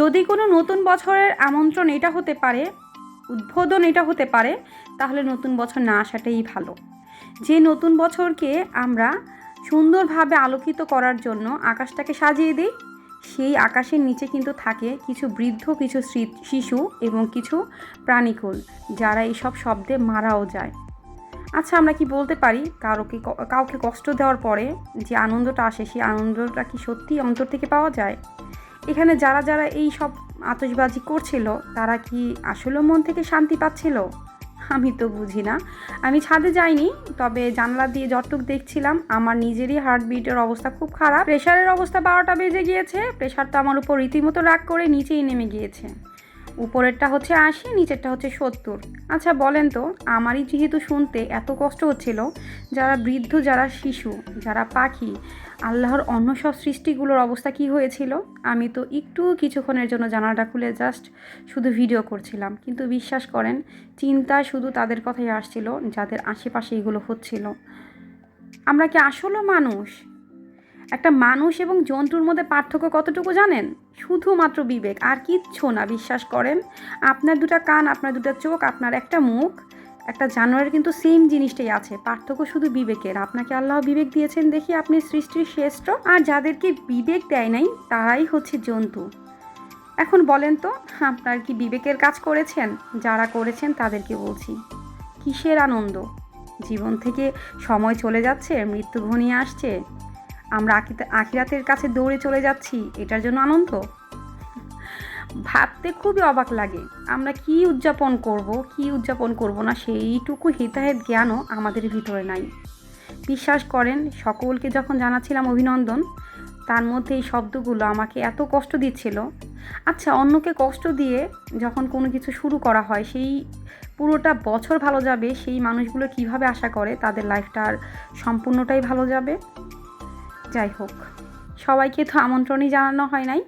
যদি কোনো নতুন বছরের আমন্ত্রণ এটা হতে পারে, উদ্বোধন এটা হতে পারে, তাহলে নতুন বছর না আসাটাই ভালো। যে নতুন বছরকে আমরা সুন্দরভাবে আলোকিত করার জন্য আকাশটাকে সাজিয়ে দিই, সেই আকাশের নিচে কিন্তু থাকে কিছু বৃদ্ধ, কিছু শিশু এবং কিছু প্রাণীকুল, যারা এইসব শব্দে মারাও যায়। আচ্ছা, আমরা কি বলতে পারি কাউকে কষ্ট দেওয়ার পরে যে আনন্দটা আসে, সেই আনন্দটা কি সত্যি অন্তর থেকে পাওয়া যায়? এখানে যারা যারা এই সব আতশবাজি করছিল, তারা কি আসলে মন থেকে শান্তি পাচ্ছিল? আমি তো বুঝি না। আমি ছাদে যাইনি, তবে জানলা দিয়ে যতটুকু দেখছিলাম আমার নিজেরই হার্টবিটের অবস্থা খুব খারাপ। প্রেশারের অবস্থা 12টা বেজে গিয়েছে। প্রেশার তো আমার উপর রীতিমতো রাগ করে নিচেই নেমে গিয়েছে। উপরেরটা হচ্ছে 80, নিচেরটা হচ্ছে 70। আচ্ছা বলেন তো, আমারই যেহেতু শুনতে এত কষ্ট হচ্ছিল, যারা বৃদ্ধ, যারা শিশু, যারা পাখি, আল্লাহর অন্য সব সৃষ্টিগুলোর অবস্থা কি হয়েছিল? আমি তো কিছুক্ষণের জন্য জানালাটা খুলে জাস্ট শুধু ভিডিও করছিলাম, কিন্তু বিশ্বাস করেন, চিন্তায় শুধু তাদের কথাই আসছিল যাদের আশেপাশে এগুলো হচ্ছিল। আমরা কি আসলেও মানুষ? একটা মানুষ এবং জন্তুর মধ্যে পার্থক্য কতটুকু জানেন? শুধুমাত্র বিবেক, আর কিচ্ছু না। বিশ্বাস করেন, আপনার দুটো কান, আপনার দুটো চোখ, আপনার একটা মুখ, একটা জানোয়ারের কিন্তু সেম জিনিসটাই আছে, পার্থক্য শুধু বিবেকের। আপনাকে আল্লাহ বিবেক দিয়েছেন দেখি আপনি সৃষ্টির শ্রেষ্ঠ, আর যাদেরকে বিবেক দেয় নাই তারাই হচ্ছে জন্তু। এখন বলেন তো, আপনার কি বিবেকের কাজ করেছেন? যারা করেছেন তাদেরকে বলছি, কিসের আনন্দ? জীবন থেকে সময় চলে যাচ্ছে, মৃত্যু ঘনিয়ে আসছে, আমরা আখিরাতের কাছে দৌড়ে চলে যাচ্ছি, এটার জন্য আনন্দ? ভাবতে খুবই অবাক লাগে। আমরা কি উদযাপন করব না, সেইটুকু হিতাহিত জ্ঞানও আমাদের ভিতরে নাই। বিশ্বাস করেন, সকলকে যখন জানাচ্ছিলাম অভিনন্দন, তার মধ্যে এই শব্দগুলো আমাকে এত কষ্ট দিচ্ছিল। আচ্ছা, অন্যকে কষ্ট দিয়ে যখন কোনো কিছু শুরু করা হয়, সেই পুরোটা বছর ভালো যাবে, সেই মানুষগুলো কিভাবে আশা করে তাদের লাইফটা আর সম্পূর্ণটাই ভালো যাবে? যাই হোক, সবাইকে তো আমন্ত্রণই জানানো হয় নাই।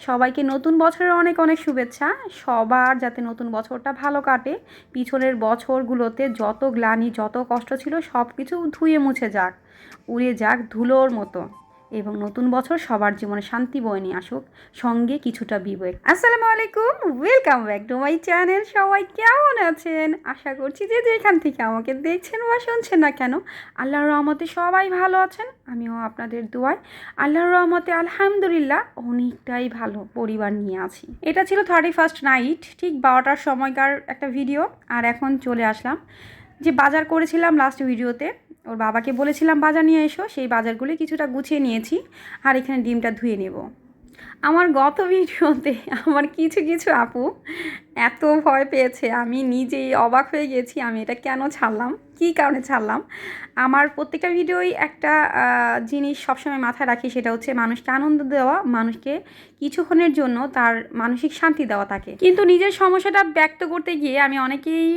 সবাইকে নতুন বছরের অনেক অনেক শুভেচ্ছা। সবার যাতে নতুন বছরটা ভালো কাটে, পিছনের বছরগুলোতে যত গ্লানি, যত কষ্ট ছিল, সব কিছু ধুয়ে মুছে যাক, উড়ে যাক ধুলোর মতো, এবং নতুন বছর সবার জীবনে শান্তি বয়ে নিয়ে আসুক, সঙ্গে কিছুটা বিবেক। আসসালামু আলাইকুম, welcome back to my channel. সবাই কেমন আছেন? আশা করছি যে যেখান থেকে আমাকে দেখছেন বা শুনছেন না কেন, আল্লাহর রহমতে সবাই ভালো আছেন। আমিও আপনাদের দোয়ায় আল্লাহর রহমতে আলহামদুলিল্লাহ অনেকটাই ভালো পরিবার নিয়ে আছি। এটা ছিল 31st নাইট, ঠিক 12টার সময়কার একটা ভিডিও। আর এখন চলে আসলাম যে বাজার করেছিলাম লাস্ট ভিডিওতে, ওর বাবাকে বলেছিলাম বাজার নিয়ে এসো, সেই বাজারগুলি কিছুটা গুছিয়ে নিয়েছি। আর এখানে ডিমটা ধুয়ে নেব। আমার গত ভিডিওতে আমার কিছু কিছু আপু এত ভয় পেয়েছে, আমি নিজেই অবাক হয়ে গেছি আমি এটা কেন ছাড়লাম, কী কারণে ছাড়লাম। আমার প্রত্যেকটা ভিডিওই একটা জিনিস সবসময় মাথায় রাখি, সেটা হচ্ছে মানুষকে আনন্দ দেওয়া, মানুষকে কিছুক্ষণের জন্য তার মানসিক শান্তি দেওয়া থাকে। কিন্তু নিজের সমস্যাটা ব্যক্ত করতে গিয়ে আমি অনেকেই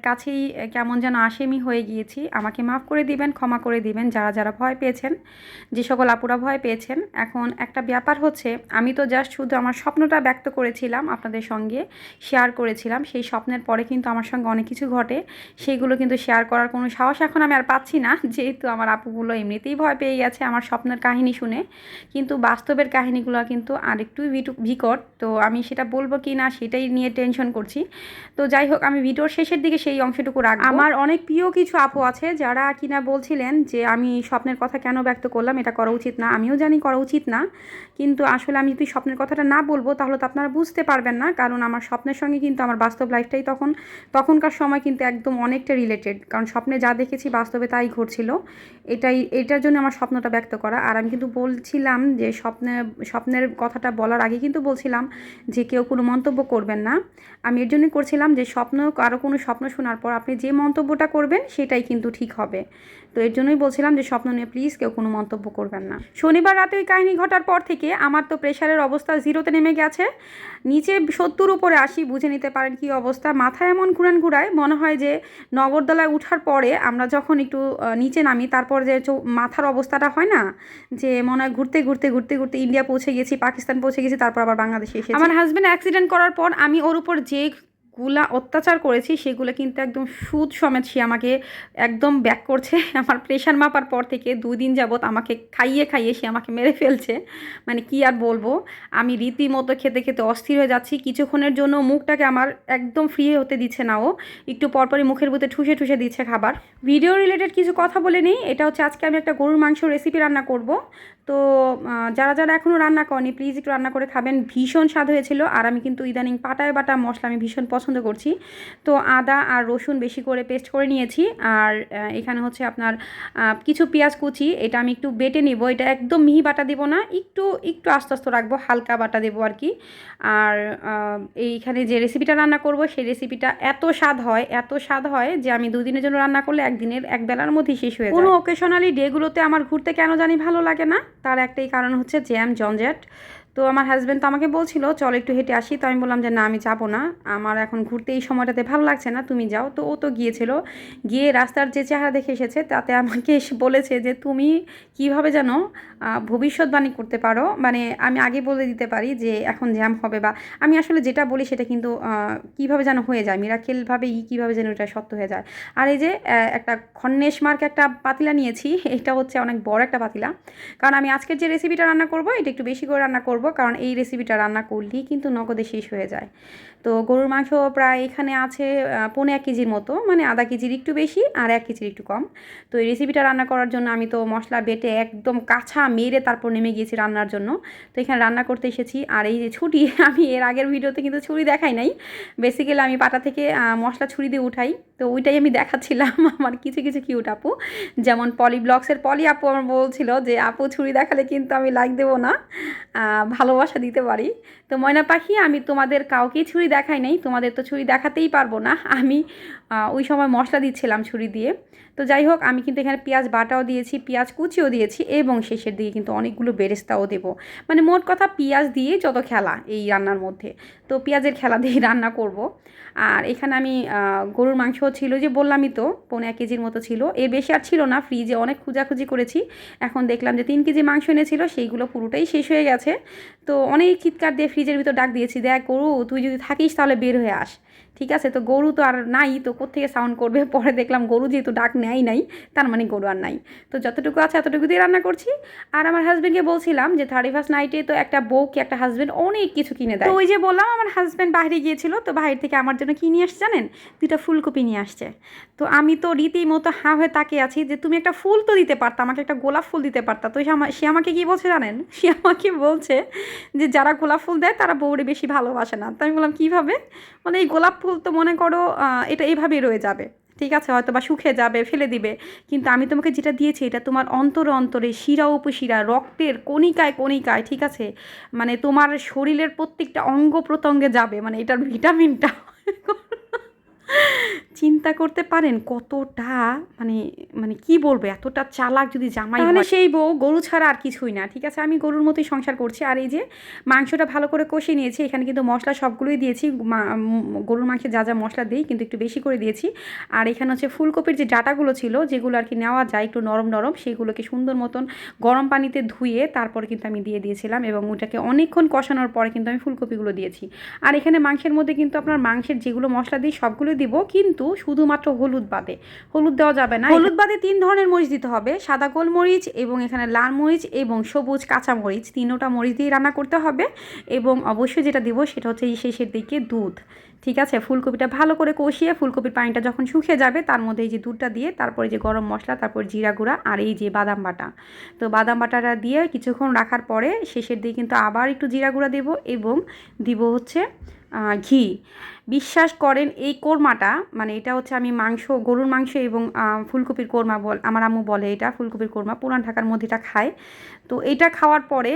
কাছেই কেমন যেন আশেমি হয়ে গিয়েছি। আমাকে মাফ করে দিবেন, ক্ষমা করে দিবেন যারা যারা ভয় পেয়েছেন, যে সকল আপুরা ভয় পেয়েছেন। এখন একটা ব্যাপার হচ্ছে, আমি তো জাস্ট শুধু আমার স্বপ্নটা ব্যক্ত করেছিলাম, আপনাদের সঙ্গে শেয়ার করেছিলাম। সেই স্বপ্নের পরে কিন্তু আমার সঙ্গে অনেক কিছু ঘটে, সেইগুলো কিন্তু শেয়ার করার কোনো সাহস এখন আমি আর পাচ্ছি না, যেহেতু আমার আপুগুলো এমনিতেই ভয় পেয়ে গেছে আমার স্বপ্নের কাহিনী শুনে। কিন্তু বাস্তবের কাহিনীগুলো কিন্তু আরেকটু বিকট, তো আমি সেটা বলবো কি না সেটাই নিয়ে টেনশন করছি। তো যাই হোক, আমি ভিডিওর শেষের দিকে সেই অংশটুকু রাখবো। আমার অনেক প্রিয় কিছু আপু আছে যারা কিনা বলছিলেন যে আমি স্বপ্নের কথা কেন ব্যক্ত করলাম, এটা করা উচিত না। আমিও জানি করা উচিত না, কিন্তু আসলে আমি যদি স্বপ্নের কথাটা না বলবো তাহলে তো আপনারা বুঝতে পারবেন না, কারণ আমার স্বপ্নের সঙ্গে কিন্তু আমার বাস্তব লাইফটাই তখনকার সময় কিন্তু একদম অনেকটা রিলেটেড, কারণ স্বপ্নে যা দেখেছি বাস্তবে তাই ঘটছিল। এটার জন্য আমার স্বপ্নটা ব্যক্ত করা। আর আমি কিন্তু বলছিলাম যে স্বপ্নের কথাটা বলার আগে কিন্তু বলছিলাম যে কেউ কোনো মন্তব্য করবেন না। আমি এর জন্যই করছিলাম যে কারো কোনো স্বপ্ন শোনার পর আপনি যে মন্তব্যটা করবেন সেটাই কিন্তু ঠিক হবে। তো এর জন্যই বলছিলাম যে স্বপ্ন নিয়ে প্লিজ কেউ কোনো মন্তব্য করবেন না। শনিবার রাতে ওই কাহিনী ঘটার পর থেকে আমার তো প্রেশারের অবস্থা 0-তে নেমে গেছে, নিচে 70 উপরে আসি, বুঝে নিতে পারেন কী অবস্থা। মাথায় এমন ঘুরায়, মনে হয় যে নগরদোলায় উঠার পরে আমরা যখন একটু নিচে নামি, তারপর যে মাথার অবস্থাটা হয় না, যে মনে হয় ঘুরতে ইন্ডিয়া পৌঁছে গেছি, পাকিস্তান পৌঁছে গেছি, তারপর আবার বাংলাদেশে এসেছি। আমার হাজব্যান্ড অ্যাক্সিডেন্ট করার পর আমি ওর উপর যে গুলা অত্যাচার করেছি সেগুলো কিন্তু একদম সুদ সমেত সে আমাকে একদম ব্যাক করছে। আমার প্রেশার মাপার পর থেকে 2 দিন যাবৎ আমাকে খাইয়ে খাইয়ে সে আমাকে মেরে ফেলছে। মানে কি আর বলবো, আমি রীতিমতো খেতে খেতে অস্থির হয়ে যাচ্ছি। কিছুক্ষণের জন্য মুখটাকে আমার একদম ফ্রি হতে দিচ্ছে না ও, একটু পরপরই মুখের ভিতরে ঠুসে ঠুসে দিচ্ছে খাবার। ভিডিও রিলেটেড কিছু কথা বলে নিই, এটা হচ্ছে আজকে আমি একটা গরুর মাংস রেসিপি রান্না করব। তো যারা যারা এখনও রান্না করেনি প্লিজ একটু রান্না করে খাবেন, ভীষণ স্বাদ হয়েছিল। আর আমি কিন্তু ইদানিং পাটায় বাটা মশলা আমি ভীষণ পছন্দ করছি। তো আদা আর রসুন বেশি করে পেস্ট করে নিয়েছি। আর এখানে হচ্ছে আপনার কিছু পেঁয়াজ কুচি, এটা আমি একটু বেটে নিব। এটা একদম মিহি বাটা দেবো না, একটু একটু আস্তে আস্তে রাখবো, হালকা বাটা দেবো আর কি। আর এইখানে যে রেসিপিটা রান্না করব সেই রেসিপিটা এত স্বাদ হয়, এত স্বাদ হয় যে আমি 2 দিনের জন্য রান্না করলে একদিনের এক বেলার মধ্যেই শেষ হয়ে যায়। কোনো অকেশনালি ডেগুলোতে আমার ঘুরতে কেন জানি ভালো লাগে না, তার একটাই কারণ হচ্ছে জ্যাম জঞ্জাট। তো আমার হাজব্যান্ড তো আমাকে বলছিল চল একটু হেঁটে আসি, তো আমি বললাম যে না আমি যাবো না, আমার এখন ঘুরতে এই সময়টাতে ভালো লাগছে না, তুমি যাও। তো ও তো গিয়েছিল, গিয়ে রাস্তার যে চেহারা দেখে এসেছে তাতে আমাকে এসে বলেছে যে তুমি কিভাবে যেন ভবিষ্যৎবাণী করতে পারো, মানে আমি আগে বলে দিতে পারি যে এখন জ্যাম হবে, বা আমি আসলে যেটা বলি সেটা কিন্তু কীভাবে যেন হয়ে যায়, মিরাকেলভাবেই কীভাবে যেন এটা সত্য হয়ে যায়। আর এই যে একটা খন্নেশ মার্ক একটা পাতিলা নিয়েছি, এটা হচ্ছে অনেক বড় একটা পাতিলা, কারণ আমি আজকের যে রেসিপিটা রান্না করব এটা একটু বেশি করে রান্না করব, কারণ এই রেসিপিটা রান্না করলেই কিন্তু নগদে শেষ হয়ে যায়। তো গরুর মাংস প্রায় এখানে আছে 1.5 কেজির মতো, মানে আধা কেজির একটু বেশি আর 1 কেজির একটু কম। তো এই রেসিপিটা রান্না করার জন্য আমি তো মশলা বেটে একদম কাঁচা মেরে তারপর নেমে গিয়েছি রান্নার জন্য। তো এখানে রান্না করতে এসেছি। আর এই যে ছুরি, আমি এর আগের ভিডিওতে কিন্তু ছুরি দেখাই নাই, বেসিক্যালি আমি পাটা থেকে মশলা ছুরি দিয়ে উঠাই, তো ওইটাই আমি দেখাচ্ছিলাম। আমার কিছু কিছু কিউট আপু, যেমন পলি ব্লগসের পলি আপু আমার বলছিল যে আপু ছুরি দেখালে কিন্তু আমি লাইক দেবো না, ভালোবাসা দিতে পারি। তো ময়না পাখি, আমি তোমাদের কাউকেই ছুরি দেখাই নাই, তোমাদের তো ছুরি দেখাতেই পারবো না, আমি ওই সময় মশলা দিচ্ছিলাম ছুরি দিয়ে। তো যাই হোক, আমি কিন্তু এখানে পেঁয়াজ বাটাও দিয়েছি, পেঁয়াজ কুচিও দিয়েছি, এবং শেষের দিকে কিন্তু অনেকগুলো বেরেস্তাও দেবো। মানে মোট কথা পেঁয়াজ দিয়ে যত খেলা এই রান্নার মধ্যে, তো পেঁয়াজের খেলা দিয়ে রান্না করব। আর এখানে আমি গরুর মাংস ছিল যে বললামই তো 1.5 কেজির মতো ছিল, এর বেশি আর ছিল না, ফ্রিজে অনেক খোঁজাখুঁজি করেছি, এখন দেখলাম যে 3 কেজি মাংস এনেছিল, সেইগুলো পুরোটাই শেষ হয়ে গেছে। তো অনেক চিৎকার দিয়ে ফ্রিজের ভিতর ডাক দিয়েছি, দেখ গরু তুই যদি থাকিস তাহলে বের হয়ে আস, ঠিক আছে। তো গরু তো আর নাই, তো কোত্থেকে সাউন্ড করবে, পরে দেখলাম গরু যেহেতু ডাক নেয় নাই, তার মানে গরু আর নাই। তো যতটুকু আছে এতটুকু দিয়ে রান্না করছি। আর আমার হাজব্যান্ডকে বলছিলাম যে 31st নাইটে তো একটা বউকে একটা হাজব্যান্ড অনেক কিছু কিনে দেয়। তো ওই যে বললাম আমার হাজব্যান্ড বাইরে গিয়েছিল, তো বাইরে থেকে আমার জন্য কী নিয়ে আসছে জানেন, 2টা ফুলকপি নিয়ে আসছে। তো আমি তো রীতিমতো হাঁ হয়ে তাকিয়ে আছি যে তুমি একটা ফুল তো দিতে পারতা, আমাকে একটা গোলাপ ফুল দিতে পারতা। তো সে আমাকে কী বলছে জানেন, সে আমাকে বলছে যে যারা গোলাপ ফুল দেয় তারা বউরে বেশি ভালোবাসে না। তো আমি বললাম কীভাবে, মানে এই গোলাপ ফুল তো মনে করো এটা এইভাবেই রয়ে যাবে, ঠিক আছে, হয়তো বা শুকিয়ে যাবে, ফেলে দিবে, কিন্তু আমি তোমাকে যেটা দিয়েছি এটা তোমার অন্তরে অন্তরে, শিরা উপশিরা, রক্তের কণিকায় কণিকায়, ঠিক আছে, মানে তোমার শরীরের প্রত্যেকটা অঙ্গ প্রত্যঙ্গে যাবে, মানে এটার ভিটামিনটা চিন্তা করতে পারেন কতটা, মানে মানে কি বলবো, এতটা চালাক যদি জামাই হয়, সেই বউ গরু ছাড়া আর কিছুই না, ঠিক আছে। আমি গরুর মতোই সংসার করছি। আর এই যে মাংসটা ভালো করে কষিয়ে নিয়েছি, এখানে কিন্তু মশলা সবগুলোই দিয়েছি, গরুর মাংসে যা যা মশলা দিই কিন্তু একটু বেশি করে দিয়েছি। আর এখানে হচ্ছে ফুলকপির যে ডাটাগুলো ছিল যেগুলো আর কি নেওয়া যায় একটু নরম নরম, সেগুলোকে সুন্দর মতন গরম পানিতে ধুয়ে তারপরে কিন্তু আমি দিয়ে দিয়েছিলাম, এবং ওটাকে অনেকক্ষণ কষানোর পরে কিন্তু আমি ফুলকপিগুলো দিয়েছি। আর এখানে মাংসের মধ্যে কিন্তু আপনার মাংসের যেগুলো মশলা দিই সবগুলো দিব, কিন্তু শুধুমাত্র হলুদ বাদে, হলুদ দেওয়া যাবে না। হলুদ বাদে 3 ধরনের মরিচ দিতে হবে, সাদা গোলমরিচ এবং এখানে লাল মরিচ এবং সবুজ কাঁচা মরিচ, 3টা মরিচ দিয়ে রান্না করতে হবে। এবং অবশ্যই যেটা দিব সেটা হচ্ছে এই শেষের দিকে দুধ, ঠিক আছে। ফুলকপিটা ভালো করে কষিয়ে ফুলকপির পানিটা যখন শুকিয়ে যাবে তার মধ্যে এই যে দুধটা দিয়ে, তারপরে যে গরম মশলা, তারপর জিরা গুঁড়া, আর এই যে বাদাম বাটা, তো বাদাম বাটাটা দিয়ে কিছুক্ষণ রাখার পরে শেষের দিকে কিন্তু আবার একটু জিরা গুঁড়া দেবো, এবং দিব হচ্ছে ঘি। বিশ্বাস করেন এই কোরমাটা, মানে এটা হচ্ছে আমি মাংস, গরুর মাংস এবং ফুলকপির কোরমা আমার আম্মু বলে এটা ফুলকপির কোরমা, পুরান ঢাকার মধ্যে এটা খায়। তো এটা খাওয়ার পরে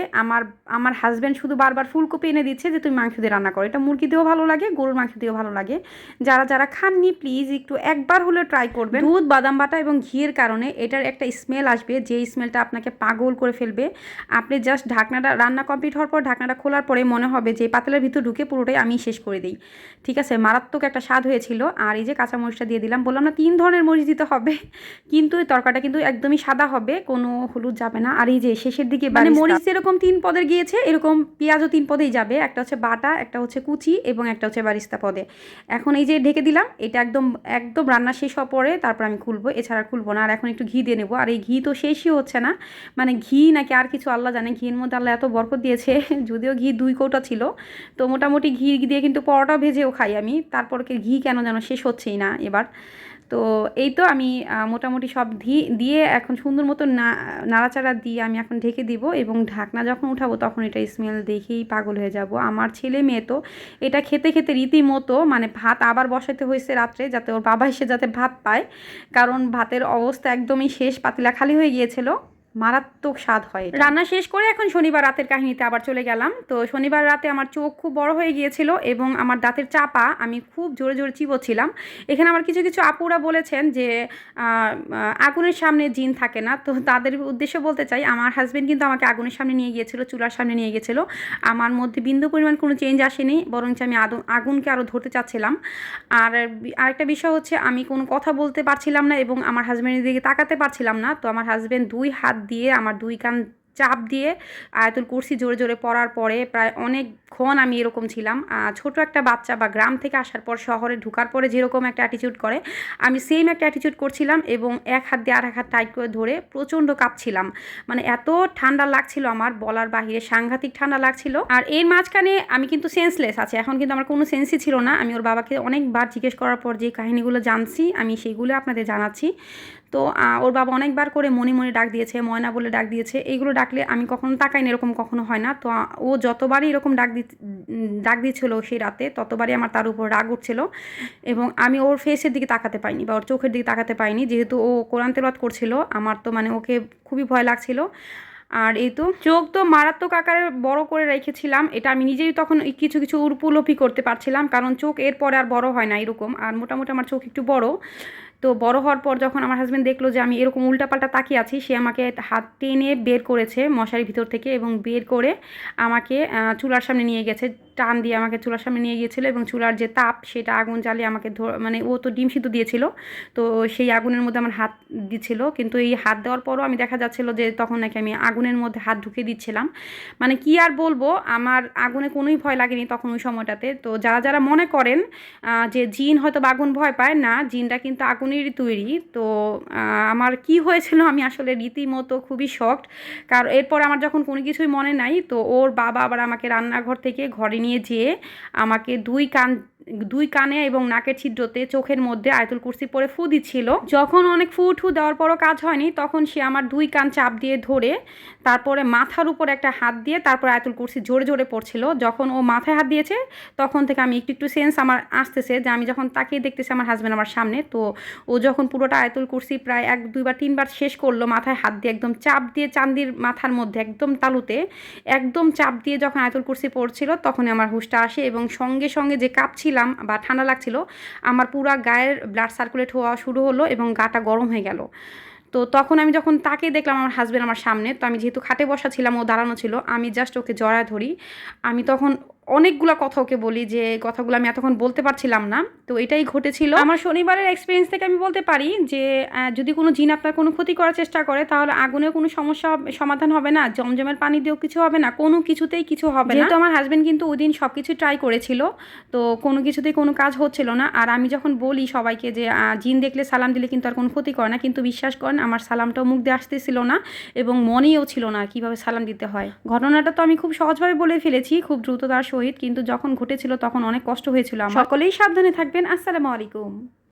আমার হাজব্যান্ড শুধু বারবার ফুলকপি এনে দিচ্ছে যে তুমি মাংস দিয়ে রান্না করো, এটা মুরগি দিয়েও ভালো লাগে, গরুর মাংস দিয়েও ভালো লাগে। যারা যারা খাননি প্লিজ একটু একবার হলেও ট্রাই করবেন। দুধ, বাদাম বাটা এবং ঘিয়ের কারণে এটার একটা স্মেল আসবে, যে স্মেলটা আপনাকে পাগল করে ফেলবে। আপনি জাস্ট ঢাকনাটা, রান্না কমপ্লিট হওয়ার পর ঢাকনাটা খোলার পরে মনে হবে যে পাতলার ভিতর ঢুকে পুরোটাই আমি শেষ করে দিই, ঠিক আছে। আছে, মারাত্মক একটা স্বাদ হয়েছিল। আর এই যে কাঁচামরিচটা দিয়ে দিলাম, বললাম না 3 ধরনের মরিচ দিতে হবে, কিন্তু এই তরকারিটা কিন্তু একদমই সাদা হবে, কোনো হলুদ যাবে না। আর এই যে শেষের দিকে মানে মরিচ যেরকম 3 পদের গিয়েছে, এরকম পেঁয়াজও 3 পদেই যাবে, একটা হচ্ছে বাটা, একটা হচ্ছে কুচি এবং একটা হচ্ছে বারিস্তা পদে। এখন এই যে ঢেকে দিলাম, এটা একদম একদম রান্না শেষ হওয়ার পরে তারপর আমি খুলবো, এছাড়া খুলবো না। আর এখন একটু ঘি দিয়ে নেবো, আর এই ঘি তো শেষই হচ্ছে না, মানে ঘি নাকি আর কিছু আল্লাহ জানে, ঘির মধ্যে আল্লাহ এত বরকত দিয়েছে যদিও ঘি 2 কৌটা ছিল, তো মোটামুটি ঘি দিয়ে কিন্তু পরোটা ভেজেও খাই আমি, তারপর ঘি কেন যেন শেষ হচ্ছেই না এবার। তো এই তো আমি মোটামুটি সব দিয়ে এখন সুন্দর মতো নাড়াচাড়া দিয়ে আমি এখন ঢেকে দিব, এবং ঢাকনা যখন উঠাবো তখন এটা স্মেল দেখেই পাগল হয়ে যাব। আমার ছেলে মেয়ে তো এটা খেতে খেতে রীতিমতো মানে ভাত আবার বসাতে হয়েছে রাত্রে, যাতে ওর বাবা এসে যাতে ভাত পায়, কারণ ভাতের অবস্থা একদমই শেষ, পাতিলা খালি হয়ে গিয়েছিল। মারাত্মক স্বাদ হয়। রান্না শেষ করে এখন শনিবার রাতের কাহিনীতে আবার চলে গেলাম। তো শনিবার রাতে আমার চোখ খুব বড় হয়ে গিয়েছিল এবং আমার দাঁতের চাপা আমি খুব জোরে জোরে চিবোচ্ছিলাম। এখানে আমার কিছু কিছু আপুরা বলেছেন যে আগুনের সামনে জিন থাকে না, তো তাদের উদ্দেশ্য বলতে চাই, আমার হাজব্যান্ড কিন্তু আমাকে আগুনের সামনে নিয়ে গিয়েছিল, চুলার সামনে নিয়ে গিয়েছিল, আমার মধ্যে বিন্দু পরিমাণ কোনো চেঞ্জ আসেনি, বরঞ্চ আমি আগুনকে আরও ধরতে চাচ্ছিলাম। আর আরেকটা বিষয় হচ্ছে আমি কোনো কথা বলতে পারছিলাম না এবং আমার হাজব্যান্ডের দিকে তাকাতে পারছিলাম না। তো আমার হাজব্যান্ড 2 হাত দিয়ে আমার 2 কান চাপ দিয়ে আয়াতুল কুরসি জোরে জোরে পড়ার পরে প্রায় অনেকক্ষণ আমি এরকম ছিলাম। ছোট একটা বাচ্চা বা গ্রাম থেকে আসার পর শহরে ঢোকার পরে যেরকম একটা অ্যাটিটিউড করে, আমি সেম একটা অ্যাটিটিউড করছিলাম এবং এক হাত দিয়ে আর এক হাত টাইট করে ধরে প্রচণ্ড কাঁপছিলাম। মানে এত ঠান্ডা লাগছিল, আমার বলার বাহিরে সাংঘাতিক ঠান্ডা লাগছিল। আর এর মাঝখানে আমি কিন্তু সেন্সলেস আছে, এখন কিন্তু আমার কোনো সেন্সই ছিল না। আমি ওর বাবাকে অনেকবার জিজ্ঞেস করার পর যে কাহিনিগুলো জানছি আমি সেইগুলো আপনাদের জানাচ্ছি। তো ওর বাবা অনেকবার করে মনি মনি ডাক দিয়েছে, ময়না বলে ডাক দিয়েছে, এইগুলো ডাকলে আমি কখনো তাকাই না, এরকম কখনো হয় না। তো ও যতবারই এরকম ডাক দিচ্ছিল সেই রাতে, ততবারই আমার তার উপর রাগ উঠছিল এবং আমি ওর ফেসের দিকে তাকাতে পাইনি বা ওর চোখের দিকে তাকাতে পাইনি, যেহেতু ও কোরআন তেলাওয়াত করছিল। আমার তো মানে ওকে খুবই ভয় লাগছিল। আর এই তো চোখ তো মারাত্মক আকারে বড় করে রেখেছিলাম, এটা আমি নিজেই তখন কিছু কিছু উপলব্ধি করতে পারছিলাম, কারণ চোখ এরপরে আর বড় হয় না এরকম। আর মোটামুটি আমার চোখ একটু বড়। তো বড় হওয়ার পর যখন আমার হাজব্যান্ড দেখলো যে আমি এরকম উল্টাপাল্টা তাকিয়ে আছি, সে আমাকে হাত টেনে বের করেছে মশারির ভিতর থেকে এবং বের করে আমাকে চুলার সামনে নিয়ে গেছে, টান দিয়ে আমাকে চুলার সামনে নিয়ে গিয়েছিলো এবং চুলার যে তাপ সেটা আগুন জ্বালিয়ে আমাকে মানে ও তো ডিম সিদ্ধ দিয়েছিল, তো সেই আগুনের মধ্যে আমার হাত দিচ্ছিল। কিন্তু এই হাত দেওয়ার পরও আমি দেখা যাচ্ছিলো যে তখন নাকি আমি আগুনের মধ্যে হাত ঢুকে দিচ্ছিলাম। মানে কি আর বলবো, আমার আগুনে কোনোই ভয় লাগেনি তখন ওই সময়টাতে। তো যারা যারা মনে করেন যে জিন হয়তো আগুন ভয় পায় না, জিনটা কিন্তু আগুনেরই তৈরি। তো আমার কি হয়েছিল আমি আসলে রীতিমতো খুবই শকড, কারণ এরপর আমার যখন কোনো কিছুই মনে নাই, তো ওর বাবা আবার আমাকে রান্নাঘর থেকে ঘরে নিয়ে যেয়ে আমাকে দুই কানে এবং নাকের ছিদ্রতে চোখের মধ্যে আয়াতুল কুরসি পরে ফু দিচ্ছিল। যখন অনেক ফু দেওয়ার পরও কাজ হয়নি, তখন সে আমার 2 কান চাপ দিয়ে ধরে তারপরে মাথার উপর একটা হাত দিয়ে তারপর আয়াতুল কুরসি জোরে জোরে পড়ছিল। যখন ও মাথায় হাত দিয়েছে তখন থেকে আমি একটু একটু সেন্স আমার আসতেছে যে আমি যখন তাকিয়ে দেখতেছি আমার হাজব্যান্ড আমার সামনে, তো ও যখন পুরোটা আয়াতুল কুরসি প্রায় 1 2 বার 3 বার শেষ করলো, মাথায় হাত দিয়ে একদম চাপ দিয়ে চান্দির মাথার মধ্যে একদম তালুতে একদম চাপ দিয়ে যখন আয়াতুল কুরসি পড়ছিল, তখনই আমার হুঁশটা আসে এবং সঙ্গে সঙ্গে যে কাঁপছিলাম বা ঠান্ডা লাগছিল, আমার পুরা গায়ের ব্লাড সার্কুলেট হওয়া শুরু হলো এবং গাটা গরম হয়ে গেল। তো তখন আমি যখন তাকে দেখলাম আমার হাজব্যান্ড আমার সামনে, তো আমি যেহেতু খাটে বসা ছিলাম, ও দাঁড়ানো ছিল, আমি জাস্ট ওকে জড়ায় ধরি। আমি তখন অনেকগুলো কথা ওকে বলি যে কথাগুলো আমি এতক্ষণ বলতে পারছিলাম না। তো এটাই ঘটেছিল আমার শনিবারের এক্সপিরিয়েন্স থেকে। আমি বলতে পারি যে যদি কোনো জিন আপনার কোনো ক্ষতি করার চেষ্টা করে, তাহলে আগুনেও কোনো সমস্যা সমাধান হবে না, জমজমের পানি দিয়েও কিছু হবে না, কোনো কিছুতেই কিছু হবে না। যেহেতু আমার হাজব্যান্ড কিন্তু ওই দিন সব কিছু ট্রাই করেছিল, তো কোনো কিছুতেই কোনো কাজ হচ্ছিল না। আর আমি যখন বলি সবাইকে যে জিন দেখলে সালাম দিলে কিন্তু আর কোনো ক্ষতি করে না, কিন্তু বিশ্বাস করেন আমার সালামটাও মুখ দিয়ে আসতেছিল না এবং মনেও ছিল না কীভাবে সালাম দিতে হয়। ঘটনাটা তো আমি খুব সহজভাবে বলে ফেলেছি, খুব দ্রুততার সহিত, কিন্তু যখন ঘটেছিল তখন অনেক কষ্ট হয়েছিল আমার। সকলেই সাবধানে থাকবেন। আসসালামু আলাইকুম।